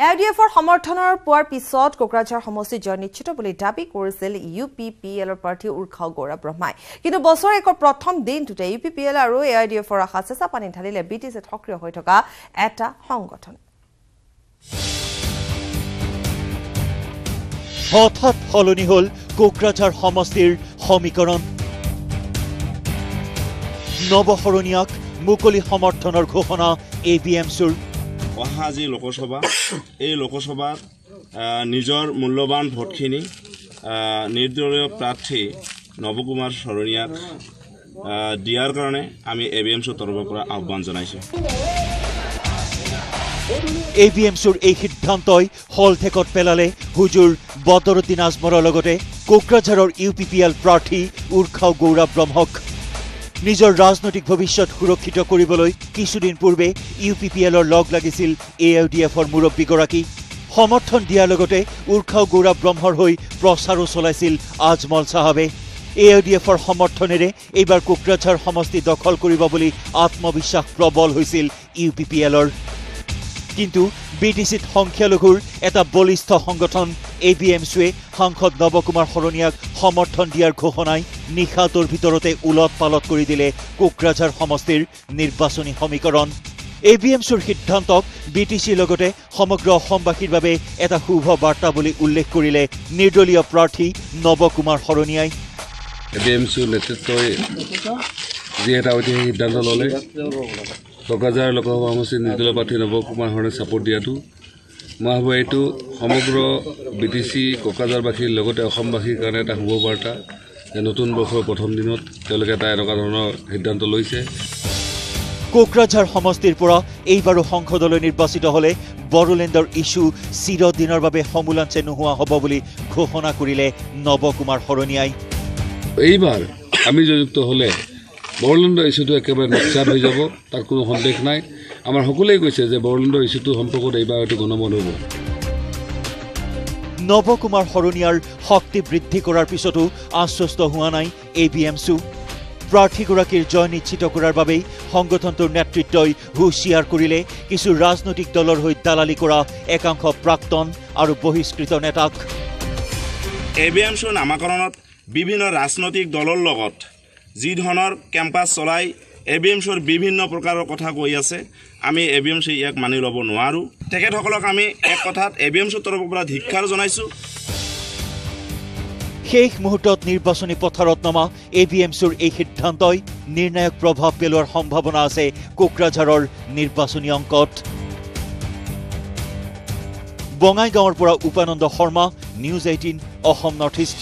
এআইডিএফৰ সমৰ্থনৰ পোৱাৰ পিছত কোকৰাঝাৰ সমষ্টিত জয় নিশ্চিত বুলি দাবী কৰিছিল ইউপিপিএলৰ প্ৰাৰ্থী উৰ্খাও গৌৰৱ ব্ৰহ্মাই কিন্তু বছৰ একৰ প্ৰথম দিনটোতে ইউপিপিএল আৰু এআইডিএফৰ আশা চেঁচা পানী ঢালিলে বিটিচিত সক্ৰিয় হৈ থকা এটা সংগঠন হঠাৎ সলনি হল কোকৰাঝাৰ সমষ্টিৰ সমীকৰণ নৱসৰণীয়াক মুকলি সমৰ্থনৰ ঘোষণা এবিএমছৰ অহা যি লোকসভা এই লোকসভাত নিজৰ মূল্যৱান ভোটখিনি নিৰ্দলীয় প্ৰাৰ্থী নৱকুমাৰ শৰণীয়াক দিয়াৰ কাৰণে আমি এবিএমছৰ তৰফৰ পৰা আহ্বান জনাইছোঁ এবিএমছৰ এই সিদ্ধান্তই হলঠেকত পেলালে হুজুৰ বদৰুদ্দিন আজমৰৰ লগতে কোকৰাঝাৰৰ ইউপিপিএল প্ৰাৰ্থী উৰ্খাও গৌৰৱ ব্ৰহ্মক নিজৰ ৰাজনৈতিক ভৱিষ্যত সুৰক্ষিত কৰিবলৈ কিছুদিন পূৰ্বে ইউপিপিএলৰ লগ লাগিছিল এআইডিএফৰ মুৰব্বীগৰাকী সমৰ্থন দিয়াৰ লগতে উৰ্খাও গৌৰৱ ব্ৰহ্মৰ হৈ প্ৰচাৰো চলাইছিল আজমল চাহাবে এআইডিএফৰ সমৰ্থনেৰে এইবাৰ কোকৰাঝাৰ সমষ্টি দখল কৰিব বুলি আত্মবিশ্বাস প্ৰবল হৈছিল ইউপিপিএলৰ কিন্তু বিটিচিত সংখ্যালঘুৰ এটা বলিষ্ঠ সংগঠন এবিএমছুৱে সাংসদ নৱকুমাৰ শৰণীয়াক সমৰ্থন দিয়াৰ ঘোষণাই নিশাটোৰ ভিতৰতে উলট পালট কৰি দিলে কোকৰাঝাৰ সমষ্টিৰ নিৰ্বাচনী সমীকৰণ এবিএমছৰ সিদ্ধান্তক বিটিচিৰ লগতে সমগ্ৰ অসমবাসীৰ বাবে এটা শুভ বাৰ্তা বুলি উল্লেখ কৰিলে নিৰ্দলীয় প্ৰাৰ্থী নৱকুমাৰ শৰণীয়াই এবিএমছৰ নেতৃত্বই যি এটা ঐতিহাসিক সিদ্ধান্ত ল'লে কোকৰাঝাৰ লোকসভা সমষ্টিৰ নিৰ্দলীয় প্ৰাৰ্থী নৱকুমাৰ শৰণীয়াক ছাপোৰ্ট দিয়াটো মই ভাবোঁ এইটো সমগ্ৰ বিটিচি কোকৰাঝাৰবাসীৰ লগতে অসমবাসীৰ কাৰণে এটা শুভ বাৰ্তা যে নতুন বৰ্ষৰ প্ৰথম দিনত তেওঁলোকে এটা এনেকুৱা ধৰণৰ সিদ্ধান্ত লৈছে কোকৰাঝাৰ সমষ্টিৰ পৰা এইবাৰো সংসদলৈ নিৰ্বাচিত হলে বড়োলেণ্ডৰ ইছ্যু চিৰদিনৰ বাবে সমূলাঞ্চে নোহোৱা হ'ব বুলি ঘোষণা কৰিলে নৱকুমাৰ শৰণীয়াই এইবাৰ আমি জয়যুক্ত হ'লে বড়োলেণ্ডৰ ইছ্যুটো একেবাৰে নিশ্চাত হৈ যাব তাত কোনো সন্দেহ নাই আমাৰ সকলোৱে কৈছে যে বড়োলেণ্ডৰ ইছ্যুটো সম্পৰ্কত এইবাৰ হয়তো গণমত হ'ব নৱকুমাৰ শৰণীয়াৰ শক্তি বৃদ্ধি কৰাৰ পিছতো আশ্বস্ত হোৱা নাই এবিএমছু প্ৰাৰ্থীগৰাকীৰ জয় নিশ্চিত কৰাৰ বাবেই সংগঠনটোৰ নেতৃত্বই হুঁচিয়াৰ কৰিলে কিছু ৰাজনৈতিক দলৰ হৈ দালালি কৰা একাংশ প্ৰাক্তন আৰু বহিষ্কৃত নেতাক এবিএমছৰ নামাকৰণত বিভিন্ন ৰাজনৈতিক দলৰ লগত যি ধৰণৰ কেম্পাছ চলাই এবিএমছৰ বিভিন্ন প্ৰকাৰৰ কথা কৈ আছে আমি এবিএমছি ইয়াক মানি ল'ব নোৱাৰোঁ তেখেতসকলক আমি এক কথাত এবিএমছৰ তৰফৰ পৰা ধিক্কাৰ জনাইছোঁ শেষ মুহূৰ্তত নিৰ্বাচনী পথাৰত নমা এবিএমছৰ এই সিদ্ধান্তই নিৰ্ণায়ক প্ৰভাৱ পেলোৱাৰ সম্ভাৱনা আছে কোকৰাঝাৰৰ নিৰ্বাচনী অংকত বঙাইগাঁৱৰ পৰা Upananda Sharma news 18 Assam north east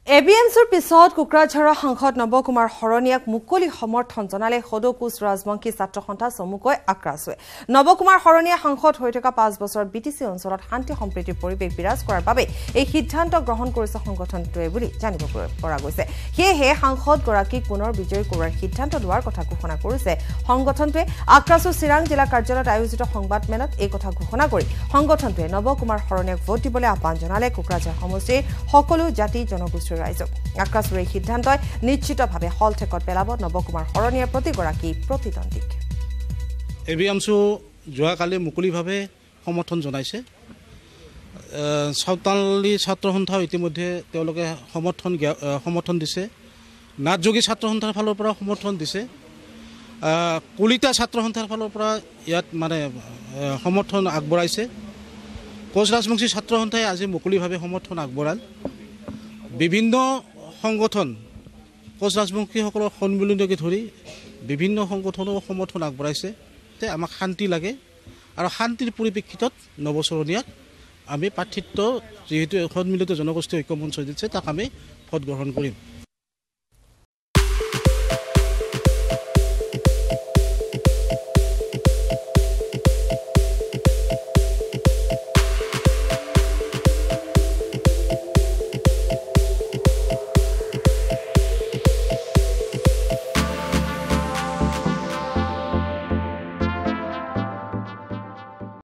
এবিএমছৰ পিছত কোকৰাঝাৰৰ সাংসদ নৱকুমাৰ শৰণীয়াক মুকলি সমৰ্থন জনালে সদৌ-কোচ ৰাজবংশী ছাত্ৰ সন্থা চমুকৈ আক্ৰাছুৱে নৱকুমাৰ শৰণীয়া সাংসদ হৈ থকা 5 বছৰ বিটিচি অঞ্চলত শান্তি সম্প্ৰীতিৰ পৰিৱেশ বিৰাজ কৰাৰ বাবে এই সিদ্ধান্ত গ্ৰহণ কৰিছে সংগঠনটোৱে বুলি জানিব পৰা গৈছে সেয়েহে সাংসদগৰাকীক পুনৰ বিজয়ী কৰাৰ সিদ্ধান্ত লোৱাৰ কথা ঘোষণা কৰিছে সংগঠনটোৱে আক্ৰাছু চিৰাং জিলা কাৰ্যালয়ত আয়োজিত সংবাদ মেলত এই কথা ঘোষণা কৰি সংগঠনটোৱে নৱকুমাৰ শৰণীয়াক ভোট দিবলৈ আহ্বান জনালে কোকৰাঝাৰ সমষ্টিৰ সকলো জাতি জনগোষ্ঠীৰ ৰাইজক আক্ৰাছুৰ এই সিদ্ধান্তই নিশ্চিতভাৱে হলঠেকত পেলাব নৱকুমাৰ শৰণীয়াৰ প্ৰতিগৰাকী প্ৰতিদ্বন্দ্বীক এবিএমছু যোৱাকালি মুকলিভাৱে সমৰ্থন জনাইছে সাঁওতালী ছাত্ৰ সন্থা ইতিমধ্যে তেওঁলোকে সমৰ্থন দিছে নাথযোগী ছাত্ৰ সন্থাৰ ফালৰ পৰা সমৰ্থন দিছে কলিতা ছাত্ৰ সন্থাৰ ফালৰ পৰা ইয়াত মানে সমৰ্থন আগবঢ়াইছে কোচ ৰাজবংশী ছাত্ৰ সন্থাই আজি মুকলিভাৱে সমৰ্থন আগবঢ়াল বিভিন্ন সংগঠন কোচ ৰাজবংশীসকলৰ সন্মিলনকে ধৰি বিভিন্ন সংগঠনেও সমৰ্থন আগবঢ়াইছে তে আমাক শান্তি লাগে আৰু শান্তিৰ পৰিপ্ৰেক্ষিতত নৱচৰণীয়াক আমি প্ৰাৰ্থিত্ব যিহেতু সন্মিলিত জনগোষ্ঠী ঐক্য মঞ্চ দিছে তাক আমি ভোট গ্ৰহণ কৰিম